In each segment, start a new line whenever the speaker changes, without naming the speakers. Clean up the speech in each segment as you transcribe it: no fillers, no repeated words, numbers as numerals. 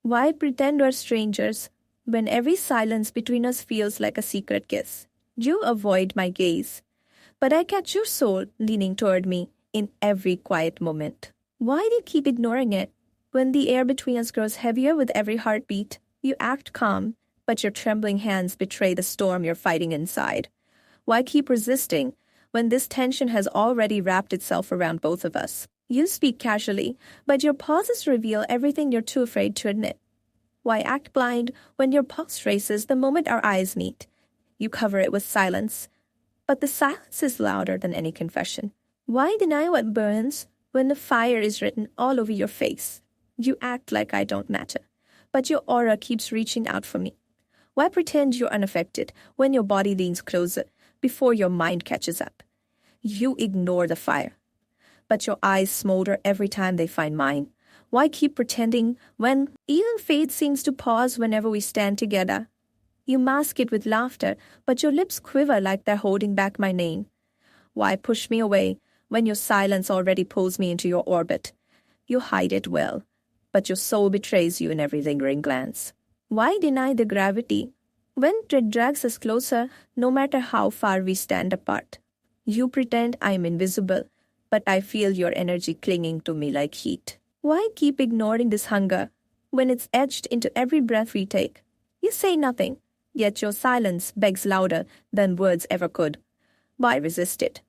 Why pretend we're strangers when every silence between us feels like a secret kiss? You avoid my gaze, but I catch your soul leaning toward me in every quiet moment. Why do you keep ignoring it? When the air between us grows heavier with every heartbeat, you act calm, but your trembling hands betray the storm you're fighting inside. Why keep resisting when this tension has already wrapped itself around both of us? You speak casually, but your pauses reveal everything you're too afraid to admit. Why act blind when your pulse races the moment our eyes meet? You cover it with silence, but the silence is louder than any confession. Why deny what burns when the fire is written all over your face? You act like I don't matter, but your aura keeps reaching out for me. Why pretend you're unaffected when your body leans closer before your mind catches up? You ignore the fire, but your eyes smolder every time they find mine. Why keep pretending when even fate seems to pause whenever we stand together? You mask it with laughter, but your lips quiver like they're holding back my name. Why push me away when your silence already pulls me into your orbit? You hide it well, but your soul betrays you in every lingering glance. Why deny the gravity when it drags us closer, no matter how far we stand apart? You pretend I am invisible, but I feel your energy clinging to me like heat. Why keep ignoring this hunger when it's etched into every breath we take? You say nothing, yet your silence begs louder than words ever could. Why resist it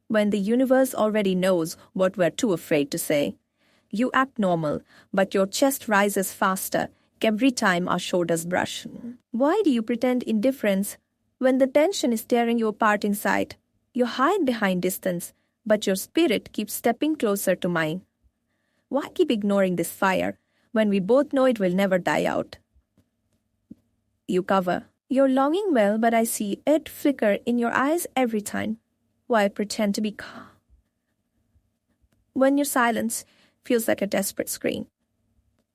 when the universe already knows what we're too afraid to say? You act normal, but your chest rises faster every time our shoulders brush. Why do you pretend indifference when the tension is tearing you apart inside? You hide behind distance, but your spirit keeps stepping closer to mine. Why keep ignoring this fire when we both know it will never die out? You cover your longing well, but I see it flicker in your eyes every time. Why pretend to be calm when your silence feels like a desperate scream?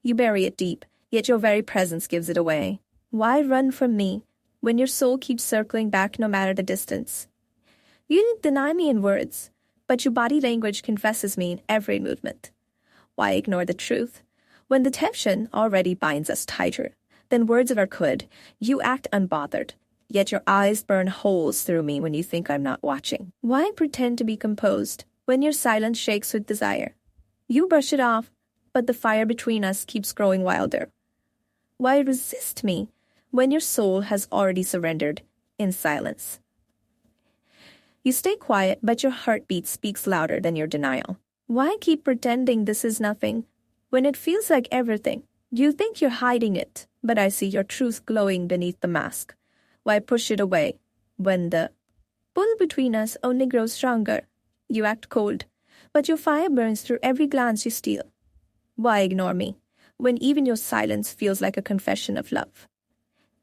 You bury it deep, yet your very presence gives it away. Why run from me when your soul keeps circling back no matter the distance? You deny me in words, but your body language confesses me in every movement. Why ignore the truth when the tension already binds us tighter than words ever could? You act unbothered, yet your eyes burn holes through me when you think I'm not watching. Why pretend to be composed when your silence shakes with desire? You brush it off, but the fire between us keeps growing wilder. Why resist me when your soul has already surrendered in silence? You stay quiet, but your heartbeat speaks louder than your denial. Why keep pretending this is nothing when it feels like everything? You think you're hiding it, but I see your truth glowing beneath the mask. Why push it away when the pull between us only grows stronger? You act cold, but your fire burns through every glance you steal. Why ignore me when even your silence feels like a confession of love?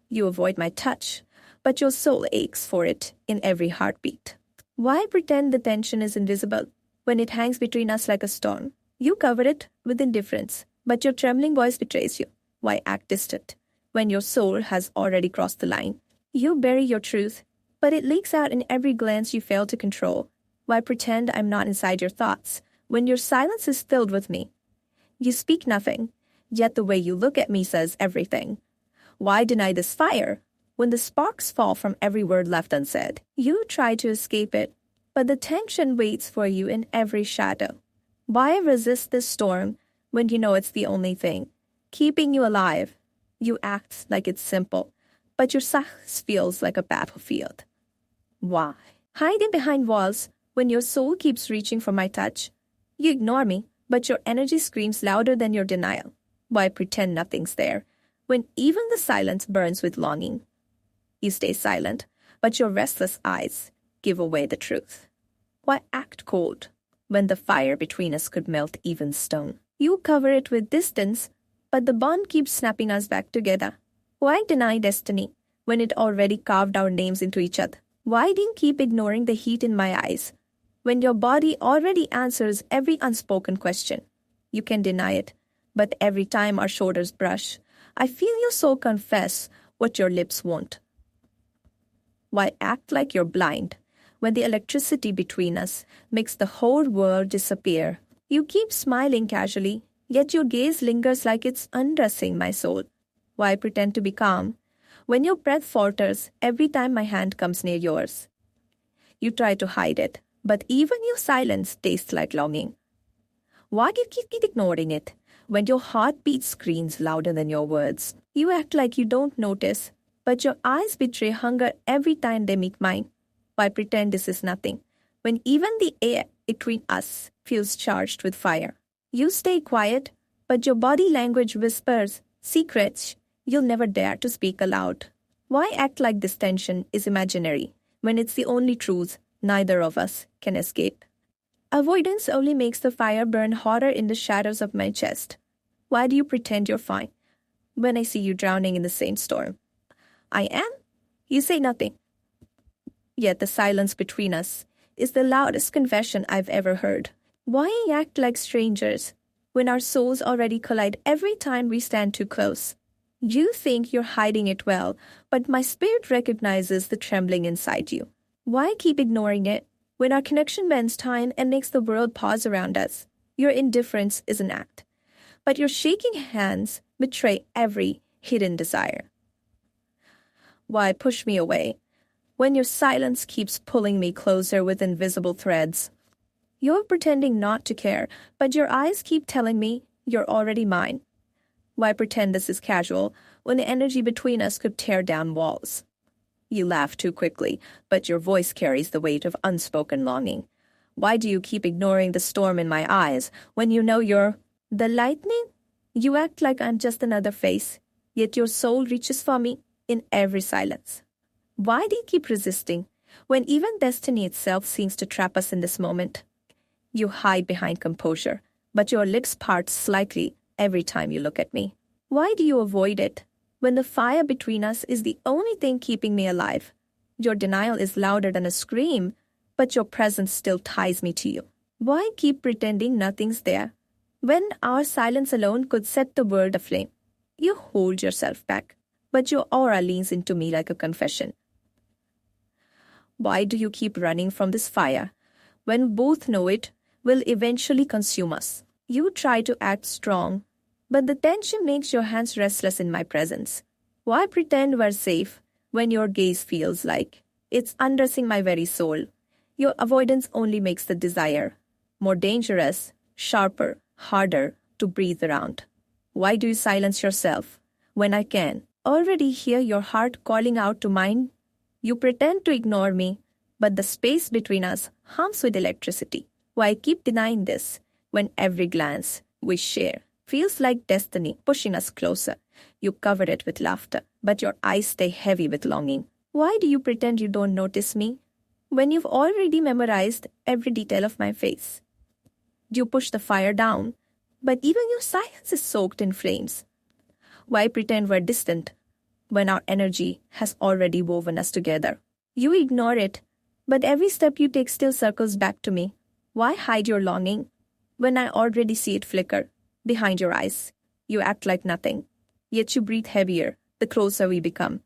You avoid my touch, but your soul aches for it in every heartbeat. Why pretend the tension is invisible when it hangs between us like a storm? You cover it with indifference, but your trembling voice betrays you. Why act distant when your soul has already crossed the line? You bury your truth, but it leaks out in every glance you fail to control. Why pretend I'm not inside your thoughts when your silence is filled with me? You speak nothing, yet the way you look at me says everything. Why deny this fire when the sparks fall from every word left unsaid? You try to escape it, but the tension waits for you in every shadow. Why resist this storm when you know it's the only thing keeping you alive? You act like it's simple, but your silence feels like a battlefield. Why? Hiding behind walls when your soul keeps reaching for my touch. You ignore me, but your energy screams louder than your denial. Why pretend nothing's there when even the silence burns with longing? You stay silent, but your restless eyes give away the truth. Why act cold when the fire between us could melt even stone? You cover it with distance, but the bond keeps snapping us back together. Why deny destiny when it already carved our names into each other? Why do you keep ignoring the heat in my eyes when your body already answers every unspoken question? You can deny it, but every time our shoulders brush, I feel your soul confess what your lips won't. Why act like you're blind when the electricity between us makes the whole world disappear? You keep smiling casually, Yet your gaze lingers like it's undressing my soul. Why pretend to be calm when your breath falters every time my hand comes near yours? You try to hide it, but even your silence tastes like longing. Why do you keep ignoring it when your heartbeat screams louder than your words? You act like you don't notice, but your eyes betray hunger every time they meet mine. Why pretend this is nothing when even the air between us feels charged with fire? You stay quiet, but your body language whispers secrets you'll never dare to speak aloud. Why act like this tension is imaginary when it's the only truth neither of us can escape? Avoidance only makes the fire burn hotter in the shadows of my chest. Why do you pretend you're fine when I see you drowning in the same storm? I am? You say nothing. Yet the silence between us is the loudest confession I've ever heard. Why act like strangers when our souls already collide every time we stand too close? You think you're hiding it well, but my spirit recognizes the trembling inside you. Why keep ignoring it when our connection bends time and makes the world pause around us? Your indifference is an act, but your shaking hands betray every hidden desire. Why push me away when your silence keeps pulling me closer with invisible threads? You're pretending not to care, but your eyes keep telling me you're already mine. Why pretend this is casual when the energy between us could tear down walls? You laugh too quickly, but your voice carries the weight of unspoken longing. Why do you keep ignoring the storm in my eyes when you know you're the lightning? You act like I'm just another face, yet your soul reaches for me in every silence. Why do you keep resisting when even destiny itself seems to trap us in this moment? You hide behind composure, but your lips part slightly every time you look at me. Why do you avoid it when the fire between us is the only thing keeping me alive? Your denial is louder than a scream, but your presence still ties me to you. Why keep pretending nothing's there when our silence alone could set the world aflame? You hold yourself back, but your aura leans into me like a confession. Why do you keep running from this fire when both know it will eventually consume us? You try to act strong, but the tension makes your hands restless in my presence. Why pretend we're safe when your gaze feels like it's undressing my very soul? Your avoidance only makes the desire more dangerous, sharper, harder to breathe around. Why do you silence yourself when I can already hear your heart calling out to mine? You pretend to ignore me, but the space between us hums with electricity. Why keep denying this when every glance we share feels like destiny pushing us closer? You cover it with laughter, but your eyes stay heavy with longing. Why do you pretend you don't notice me when you've already memorized every detail of my face? You push the fire down, but even your silence is soaked in flames. Why pretend we're distant when our energy has already woven us together? You ignore it, but every step you take still circles back to me. Why hide your longing when I already see it flicker behind your eyes? You act like nothing, yet you breathe heavier the closer we become.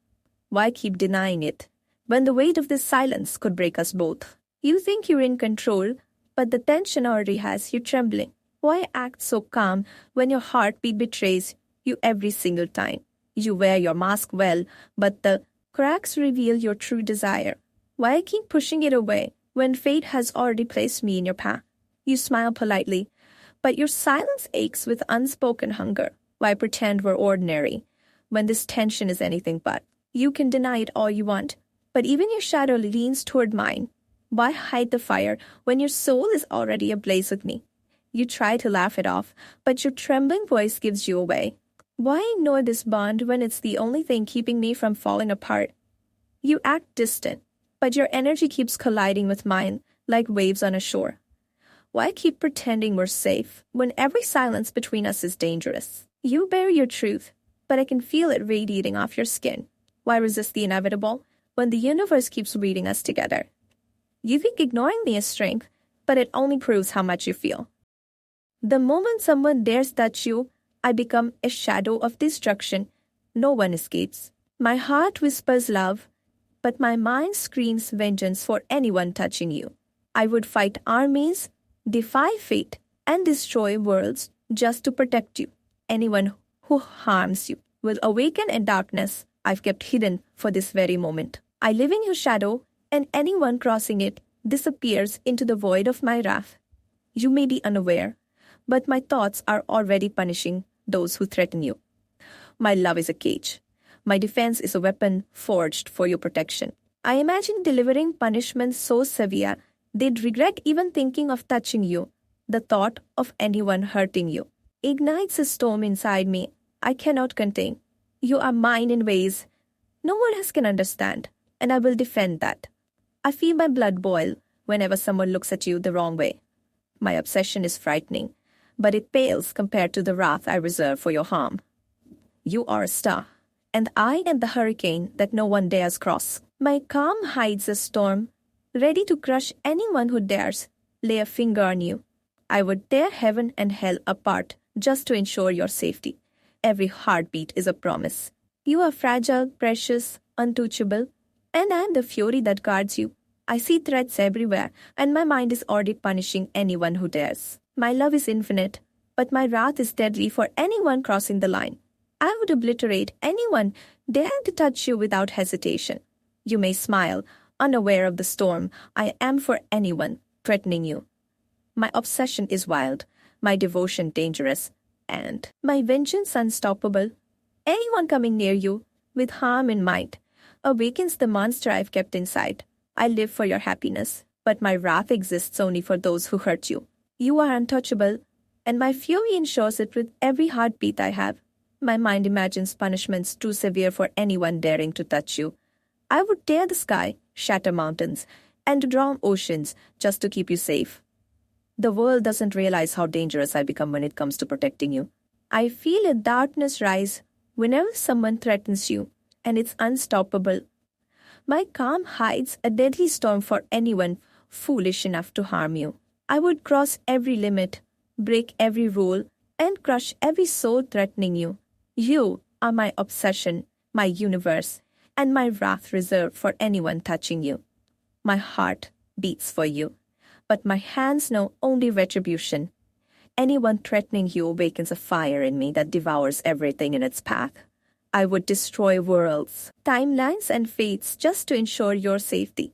Why keep denying it when the weight of this silence could break us both? You think you're in control, but the tension already has you trembling. Why act so calm when your heartbeat betrays you every single time? You wear your mask well, but the cracks reveal your true desire. Why keep pushing it away when fate has already placed me in your path? You smile politely, but your silence aches with unspoken hunger. Why pretend we're ordinary when this tension is anything but? You can deny it all you want, but even your shadow leans toward mine. Why hide the fire when your soul is already ablaze with me? You try to laugh it off, but your trembling voice gives you away. Why ignore this bond when it's the only thing keeping me from falling apart? You act distant, but your energy keeps colliding with mine like waves on a shore. Why keep pretending we're safe when every silence between us is dangerous? You bear your truth, but I can feel it radiating off your skin. Why resist the inevitable when the universe keeps reading us together? You think ignoring me is strength, but it only proves how much you feel. The moment someone dares touch you, I become a shadow of destruction. No one escapes. My heart whispers love, but my mind screams vengeance for anyone touching you. I would fight armies, defy fate, and destroy worlds just to protect you. Anyone who harms you will awaken a darkness I've kept hidden for this very moment. I live in your shadow, and anyone crossing it disappears into the void of my wrath. You may be unaware, but my thoughts are already punishing those who threaten you. My love is a cage. My defense is a weapon forged for your protection. I imagine delivering punishments so severe they'd regret even thinking of touching you. The thought of anyone hurting you ignites a storm inside me I cannot contain. You are mine in ways no one else can understand, and I will defend that. I feel my blood boil whenever someone looks at you the wrong way. My obsession is frightening, but it pales compared to the wrath I reserve for your harm. You are a star, and I am the hurricane that no one dares cross. My calm hides a storm, ready to crush anyone who dares lay a finger on you. I would tear heaven and hell apart just to ensure your safety. Every heartbeat is a promise. You are fragile, precious, untouchable, and I am the fury that guards you. I see threats everywhere, and my mind is already punishing anyone who dares. My love is infinite, but my wrath is deadly for anyone crossing the line. I would obliterate anyone daring to touch you without hesitation. You may smile, unaware of the storm I am for anyone threatening you. My obsession is wild, my devotion dangerous, and my vengeance unstoppable. Anyone coming near you with harm in mind awakens the monster I've kept inside. I live for your happiness, but my wrath exists only for those who hurt you. You are untouchable, and my fury ensures it with every heartbeat I have. My mind imagines punishments too severe for anyone daring to touch you. I would tear the sky, shatter mountains, and drown oceans just to keep you safe. The world doesn't realize how dangerous I become when it comes to protecting you. I feel a darkness rise whenever someone threatens you, and it's unstoppable. My calm hides a deadly storm for anyone foolish enough to harm you. I would cross every limit, break every rule, and crush every soul threatening you. You are my obsession, my universe, and my wrath reserved for anyone touching you. My heart beats for you, but my hands know only retribution. Anyone threatening you awakens a fire in me that devours everything in its path. I would destroy worlds, timelines, and fates just to ensure your safety.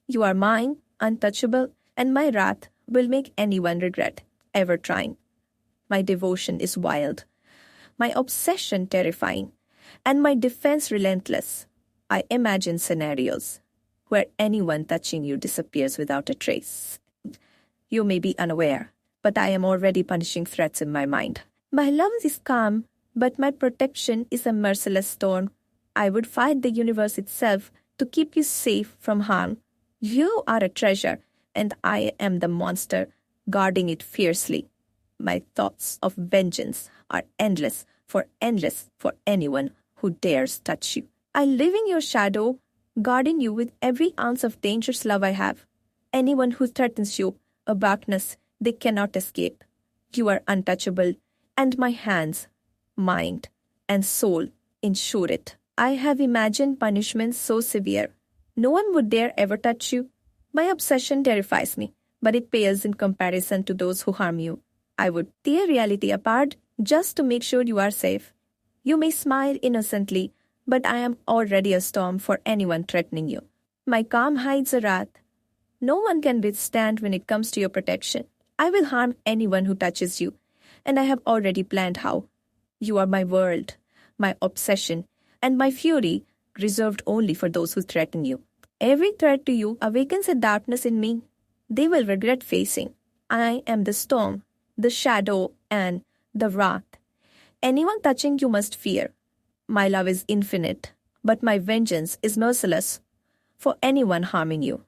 You are mine, untouchable, and my wrath will make anyone regret ever trying. My devotion is wild, my obsession terrifying, and my defense relentless. I imagine scenarios where anyone touching you disappears without a trace. You may be unaware, but I am already punishing threats in my mind. My love is calm, but my protection is a merciless storm. I would fight the universe itself to keep you safe from harm. You are a treasure, and I am the monster guarding it fiercely. My thoughts of vengeance are endless for anyone who dares touch you. I live in your shadow, guarding you with every ounce of dangerous love I have. Anyone who threatens you, a darkness they cannot escape. You are untouchable, and my hands, mind, and soul ensure it. I have imagined punishments so severe no one would dare ever touch you. My obsession terrifies me, but it pales in comparison to those who harm you. I would tear reality apart just to make sure you are safe. You may smile innocently, but I am already a storm for anyone threatening you. My calm hides a wrath no one can withstand when it comes to your protection. I will harm anyone who touches you, and I have already planned how. You are my world, my obsession, and my fury reserved only for those who threaten you. Every threat to you awakens a darkness in me they will regret facing. I am the storm, the shadow, and the wrath. Anyone touching you must fear. My love is infinite, but my vengeance is merciless for anyone harming you.